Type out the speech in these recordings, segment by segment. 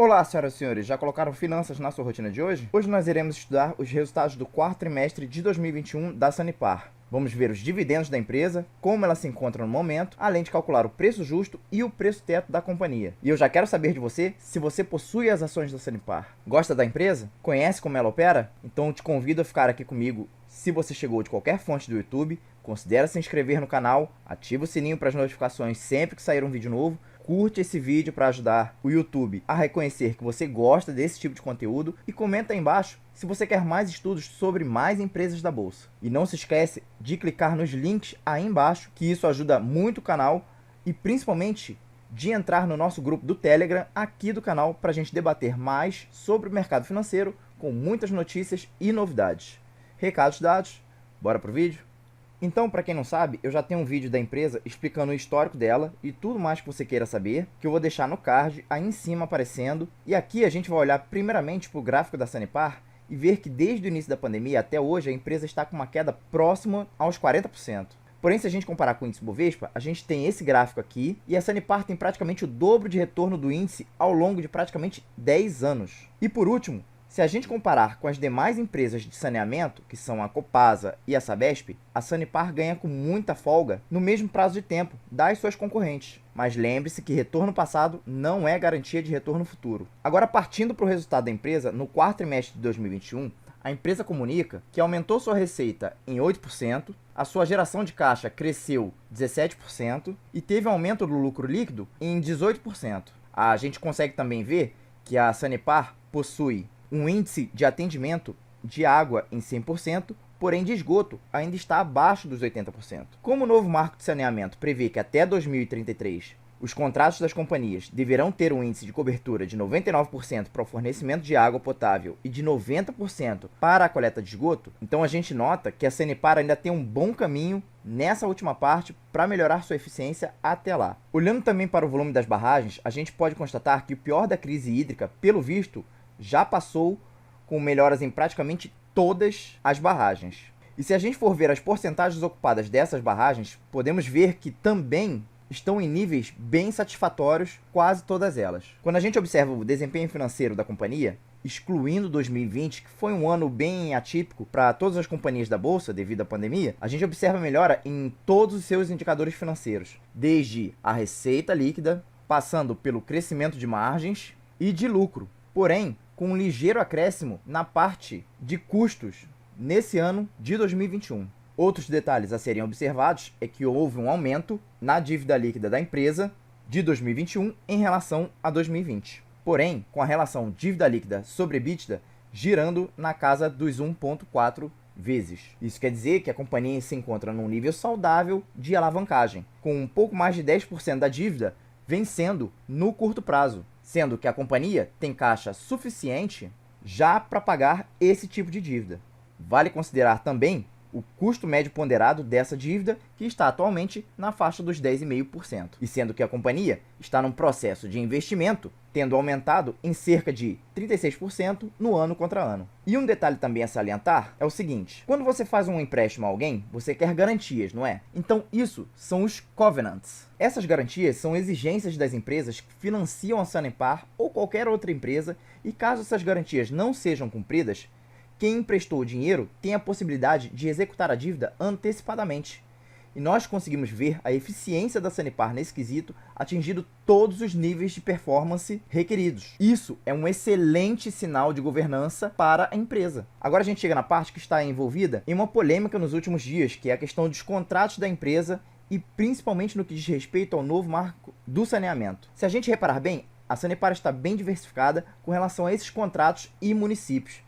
Olá, senhoras e senhores, já colocaram finanças na sua rotina de hoje? Hoje nós iremos estudar os resultados do quarto trimestre de 2021 da Sanepar. Vamos ver os dividendos da empresa, como ela se encontra no momento, além de calcular o preço justo e o preço teto da companhia. E eu já quero saber de você se você possui as ações da Sanepar. Gosta da empresa? Conhece como ela opera? Então eu te convido a ficar aqui comigo. Se você chegou de qualquer fonte do YouTube, considere se inscrever no canal, ativa o sininho para as notificações sempre que sair um vídeo novo, curte esse vídeo para ajudar o YouTube a reconhecer que você gosta desse tipo de conteúdo e comenta aí embaixo se você quer mais estudos sobre mais empresas da Bolsa. E não se esquece de clicar nos links aí embaixo, que isso ajuda muito o canal e principalmente de entrar no nosso grupo do Telegram aqui do canal para a gente debater mais sobre o mercado financeiro com muitas notícias e novidades. Recados dados, bora pro vídeo? Então, para quem não sabe, eu já tenho um vídeo da empresa explicando o histórico dela e tudo mais que você queira saber, que eu vou deixar no card aí em cima aparecendo. E aqui a gente vai olhar primeiramente para o gráfico da Sanepar e ver que desde o início da pandemia até hoje a empresa está com uma queda próxima aos 40%. Porém, se a gente comparar com o índice Bovespa, a gente tem esse gráfico aqui e a Sanepar tem praticamente o dobro de retorno do índice ao longo de praticamente 10 anos. E por último, se a gente comparar com as demais empresas de saneamento, que são a Copasa e a Sabesp, a Sanepar ganha com muita folga no mesmo prazo de tempo das suas concorrentes. Mas lembre-se que retorno passado não é garantia de retorno futuro. Agora, partindo para o resultado da empresa, no quarto trimestre de 2021, a empresa comunica que aumentou sua receita em 8%, a sua geração de caixa cresceu 17% e teve aumento do lucro líquido em 18%. A gente consegue também ver que a Sanepar possui um índice de atendimento de água em 100%, porém de esgoto ainda está abaixo dos 80%. Como o novo marco de saneamento prevê que até 2033 os contratos das companhias deverão ter um índice de cobertura de 99% para o fornecimento de água potável e de 90% para a coleta de esgoto, então a gente nota que a Sanepar ainda tem um bom caminho nessa última parte para melhorar sua eficiência até lá. Olhando também para o volume das barragens, a gente pode constatar que o pior da crise hídrica, pelo visto, já passou, com melhoras em praticamente todas as barragens. E se a gente for ver as porcentagens ocupadas dessas barragens, podemos ver que também estão em níveis bem satisfatórios, quase todas elas. Quando a gente observa o desempenho financeiro da companhia, excluindo 2020, que foi um ano bem atípico para todas as companhias da Bolsa devido à pandemia, a gente observa melhora em todos os seus indicadores financeiros, desde a receita líquida, passando pelo crescimento de margens e de lucro. Porém, com um ligeiro acréscimo na parte de custos nesse ano de 2021. Outros detalhes a serem observados é que houve um aumento na dívida líquida da empresa de 2021 em relação a 2020. Porém, com a relação dívida líquida sobre EBITDA girando na casa dos 1,4 vezes. Isso quer dizer que a companhia se encontra num nível saudável de alavancagem, com um pouco mais de 10% da dívida vencendo no curto prazo, sendo que a companhia tem caixa suficiente já para pagar esse tipo de dívida. Vale considerar também o custo médio ponderado dessa dívida, que está atualmente na faixa dos 10,5%. E sendo que a companhia está num processo de investimento, tendo aumentado em cerca de 36% no ano contra ano. E um detalhe também a salientar é o seguinte: quando você faz um empréstimo a alguém, você quer garantias, não é? Então isso são os covenants. Essas garantias são exigências das empresas que financiam a Sanepar ou qualquer outra empresa, e caso essas garantias não sejam cumpridas, quem emprestou o dinheiro tem a possibilidade de executar a dívida antecipadamente. E nós conseguimos ver a eficiência da Sanepar nesse quesito, atingindo todos os níveis de performance requeridos. Isso é um excelente sinal de governança para a empresa. Agora a gente chega na parte que está envolvida em uma polêmica nos últimos dias, que é a questão dos contratos da empresa e principalmente no que diz respeito ao novo marco do saneamento. Se a gente reparar bem, a Sanepar está bem diversificada com relação a esses contratos e municípios.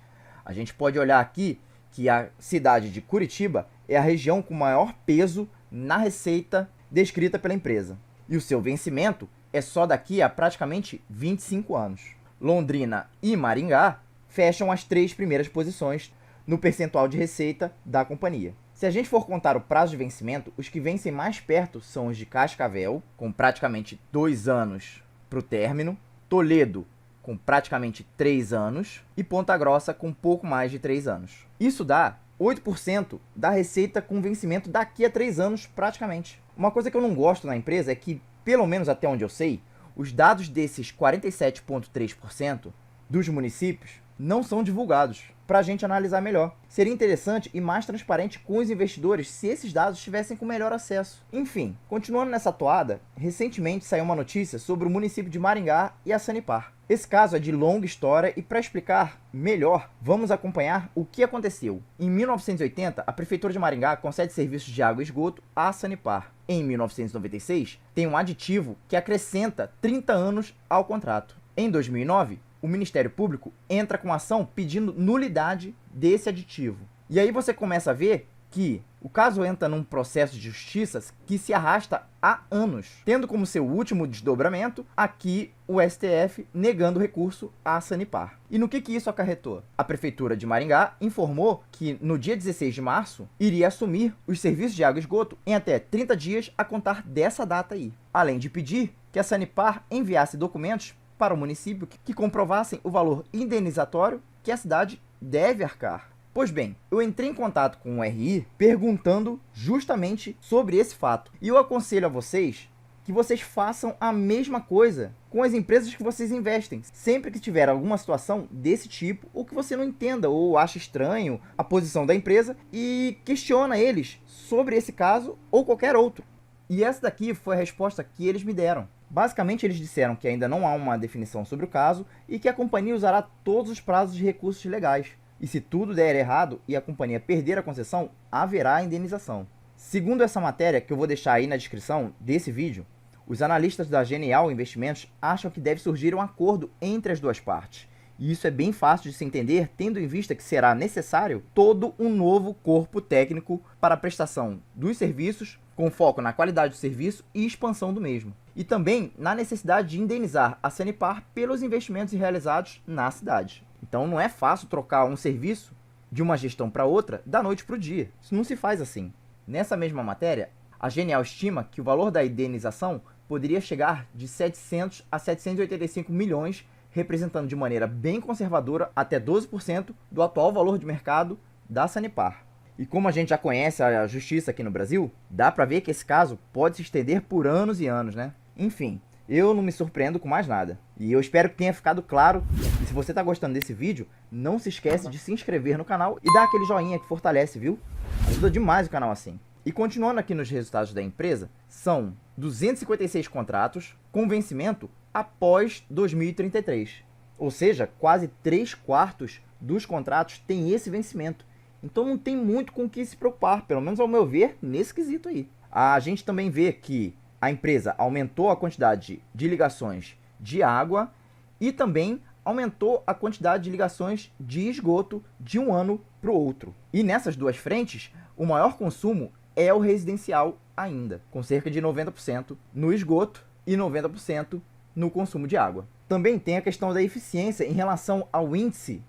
A gente pode olhar aqui que a cidade de Curitiba é a região com maior peso na receita descrita pela empresa. E o seu vencimento é só daqui a praticamente 25 anos. Londrina e Maringá fecham as 3 primeiras posições no percentual de receita da companhia. Se a gente for contar o prazo de vencimento, os que vencem mais perto são os de Cascavel, com praticamente 2 anos para o término, Toledo, com praticamente 3 anos, e Ponta Grossa com pouco mais de 3 anos. Isso dá 8% da receita com vencimento daqui a 3 anos praticamente. Uma coisa que eu não gosto na empresa é que, pelo menos até onde eu sei, os dados desses 47,3% dos municípios não são divulgados para a gente analisar melhor. Seria interessante e mais transparente com os investidores se esses dados estivessem com melhor acesso. Enfim, continuando nessa toada, recentemente saiu uma notícia sobre o município de Maringá e a Sanepar. Esse caso é de longa história e para explicar melhor, vamos acompanhar o que aconteceu. Em 1980, a Prefeitura de Maringá concede serviços de água e esgoto à Sanepar. Em 1996, tem um aditivo que acrescenta 30 anos ao contrato. Em 2009, o Ministério Público entra com ação pedindo nulidade desse aditivo. E aí você começa a ver que o caso entra num processo de justiça que se arrasta há anos, tendo como seu último desdobramento aqui o STF negando o recurso à Sanepar. E no que isso acarretou? A Prefeitura de Maringá informou que no dia 16 de março iria assumir os serviços de água e esgoto em até 30 dias a contar dessa data aí, além de pedir que a Sanepar enviasse documentos para o município que comprovassem o valor indenizatório que a cidade deve arcar. Pois bem, eu entrei em contato com o RI perguntando justamente sobre esse fato. E eu aconselho a vocês que vocês façam a mesma coisa com as empresas que vocês investem. Sempre que tiver alguma situação desse tipo, ou que você não entenda ou acha estranho a posição da empresa, e questiona eles sobre esse caso ou qualquer outro. E essa daqui foi a resposta que eles me deram. Basicamente, eles disseram que ainda não há uma definição sobre o caso e que a companhia usará todos os prazos de recursos legais. E se tudo der errado e a companhia perder a concessão, haverá indenização. Segundo essa matéria, que eu vou deixar aí na descrição desse vídeo, os analistas da Genial Investimentos acham que deve surgir um acordo entre as duas partes. E isso é bem fácil de se entender, tendo em vista que será necessário todo um novo corpo técnico para a prestação dos serviços, com foco na qualidade do serviço e expansão do mesmo. E também na necessidade de indenizar a Sanepar pelos investimentos realizados na cidade. Então não é fácil trocar um serviço de uma gestão para outra da noite para o dia. Isso não se faz assim. Nessa mesma matéria, a Genial estima que o valor da indenização poderia chegar de 700 a 785 milhões, representando de maneira bem conservadora até 12% do atual valor de mercado da Sanepar. E como a gente já conhece a justiça aqui no Brasil, dá para ver que esse caso pode se estender por anos e anos, né? Enfim, eu não me surpreendo com mais nada. E eu espero que tenha ficado claro. E se você está gostando desse vídeo, não se esquece de se inscrever no canal e dar aquele joinha que fortalece, viu? Ajuda demais o canal assim. E continuando aqui nos resultados da empresa, são 256 contratos com vencimento após 2033. Ou seja, quase 3/4 dos contratos têm esse vencimento. Então não tem muito com o que se preocupar, pelo menos ao meu ver, nesse quesito aí. A gente também vê que a empresa aumentou a quantidade de ligações de água e também aumentou a quantidade de ligações de esgoto de um ano para o outro. E nessas duas frentes, o maior consumo é o residencial ainda, com cerca de 90% no esgoto e 90% no consumo de água. Também tem a questão da eficiência em relação ao índice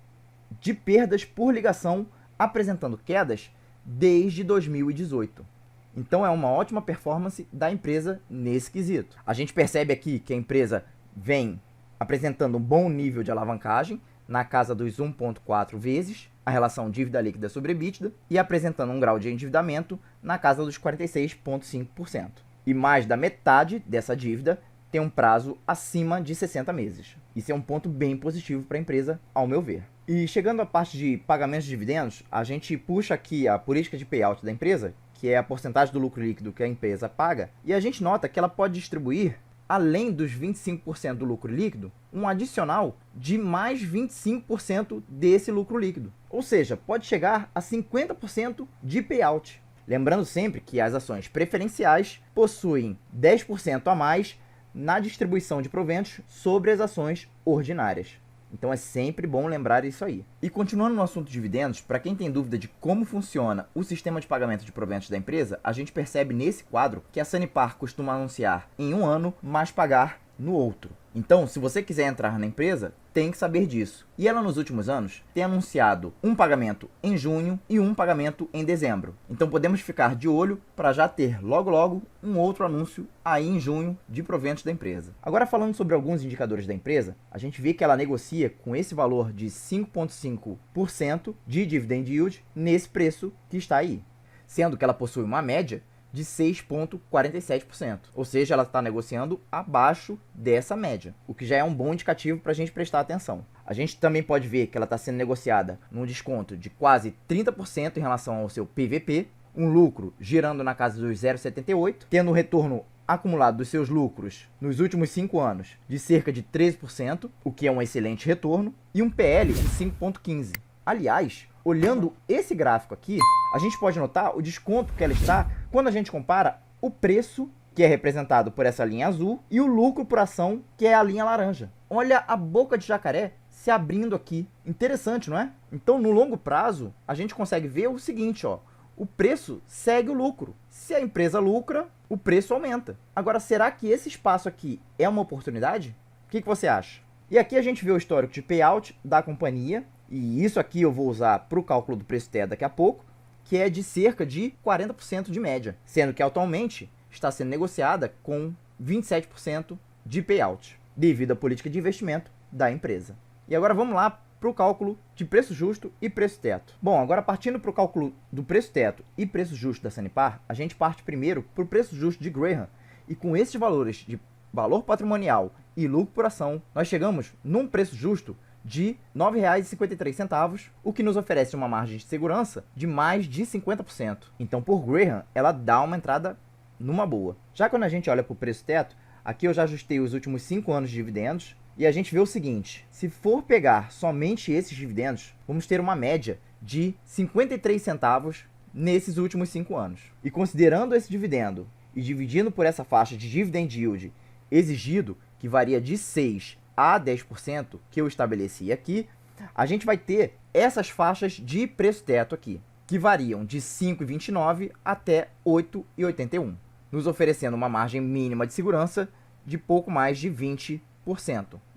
de perdas por ligação, apresentando quedas desde 2018. Então é uma ótima performance da empresa nesse quesito. A gente percebe aqui que a empresa vem apresentando um bom nível de alavancagem, na casa dos 1,4 vezes a relação dívida líquida sobre EBITDA, e apresentando um grau de endividamento na casa dos 46,5%. E mais da metade dessa dívida tem um prazo acima de 60 meses. Isso é um ponto bem positivo para a empresa, ao meu ver. E chegando à parte de pagamentos de dividendos, a gente puxa aqui a política de payout da empresa, que é a porcentagem do lucro líquido que a empresa paga, e a gente nota que ela pode distribuir, além dos 25% do lucro líquido, um adicional de mais 25% desse lucro líquido. Ou seja, pode chegar a 50% de payout. Lembrando sempre que as ações preferenciais possuem 10% a mais na distribuição de proventos sobre as ações ordinárias. Então é sempre bom lembrar isso aí. E continuando no assunto de dividendos, para quem tem dúvida de como funciona o sistema de pagamento de proventos da empresa, a gente percebe nesse quadro que a Sanepar costuma anunciar em um ano, mas pagar no outro. Então, se você quiser entrar na empresa, tem que saber disso. E ela, nos últimos anos, tem anunciado um pagamento em junho e um pagamento em dezembro. Então, podemos ficar de olho para já ter logo logo um outro anúncio aí em junho de proventos da empresa. Agora, falando sobre alguns indicadores da empresa, a gente vê que ela negocia com esse valor de 5,5% de dividend yield nesse preço que está aí, sendo que ela possui uma média de 6,47%. Ou seja, ela está negociando abaixo dessa média, o que já é um bom indicativo para a gente prestar atenção. A gente também pode ver que ela está sendo negociada num desconto de quase 30% em relação ao seu PVP, um lucro girando na casa dos 0,78, tendo um retorno acumulado dos seus lucros nos últimos 5 anos de cerca de 13%, o que é um excelente retorno, e um PL de 5,15. Aliás, olhando esse gráfico aqui, a gente pode notar o desconto que ela está quando a gente compara o preço, que é representado por essa linha azul, e o lucro por ação, que é a linha laranja. Olha a boca de jacaré se abrindo aqui. Interessante, não é? Então, no longo prazo, a gente consegue ver o seguinte, ó. O preço segue o lucro. Se a empresa lucra, o preço aumenta. Agora, será que esse espaço aqui é uma oportunidade? O que você acha? E aqui a gente vê o histórico de payout da companhia, e isso aqui eu vou usar para o cálculo do preço TE daqui a pouco, que é de cerca de 40% de média, sendo que atualmente está sendo negociada com 27% de payout, devido à política de investimento da empresa. E agora vamos lá para o cálculo de preço justo e preço teto. Bom, agora partindo para o cálculo do preço teto e preço justo da Sanepar, a gente parte primeiro para o preço justo de Graham, e com esses valores de valor patrimonial e lucro por ação, nós chegamos num preço justo de R$ 9,53, o que nos oferece uma margem de segurança de mais de 50%. Então, por Graham, ela dá uma entrada numa boa. Já quando a gente olha para o preço teto, aqui eu já ajustei os últimos 5 anos de dividendos, e a gente vê o seguinte: se for pegar somente esses dividendos, vamos ter uma média de 53 centavos nesses últimos 5 anos. E considerando esse dividendo e dividindo por essa faixa de dividend yield exigido, que varia de 6 a 10%, que eu estabeleci aqui, a gente vai ter essas faixas de preço teto aqui, que variam de 5,29 até 8,81, nos oferecendo uma margem mínima de segurança de pouco mais de 20%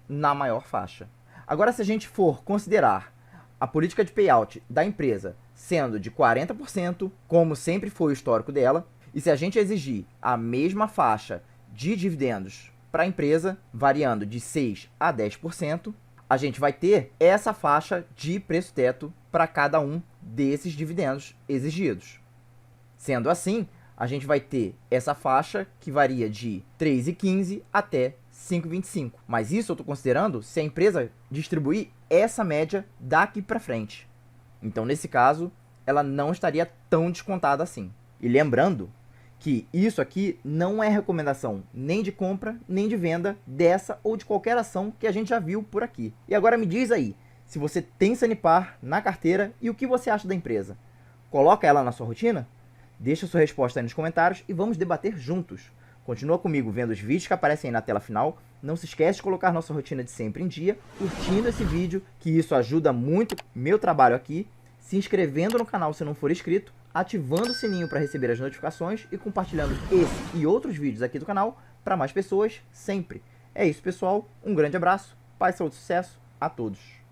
na maior faixa. Agora, se a gente for considerar a política de payout da empresa sendo de 40%, como sempre foi o histórico dela, e se a gente exigir a mesma faixa de dividendos para a empresa, variando de 6 a 10%, a gente vai ter essa faixa de preço teto para cada um desses dividendos exigidos. Sendo assim, a gente vai ter essa faixa que varia de 3,15 até 5,25. Mas isso eu estou considerando se a empresa distribuir essa média daqui para frente. Então, nesse caso, ela não estaria tão descontada assim. E lembrando que isso aqui não é recomendação nem de compra, nem de venda dessa ou de qualquer ação que a gente já viu por aqui. E agora me diz aí, se você tem Sanepar na carteira e o que você acha da empresa. Coloca ela na sua rotina? Deixa sua resposta aí nos comentários e vamos debater juntos. Continua comigo vendo os vídeos que aparecem aí na tela final. Não se esquece de colocar nossa rotina de sempre em dia, curtindo esse vídeo, que isso ajuda muito meu trabalho aqui, se inscrevendo no canal se não for inscrito, ativando o sininho para receber as notificações e compartilhando esse e outros vídeos aqui do canal para mais pessoas sempre. É isso, pessoal. Um grande abraço, paz, saúde e sucesso a todos.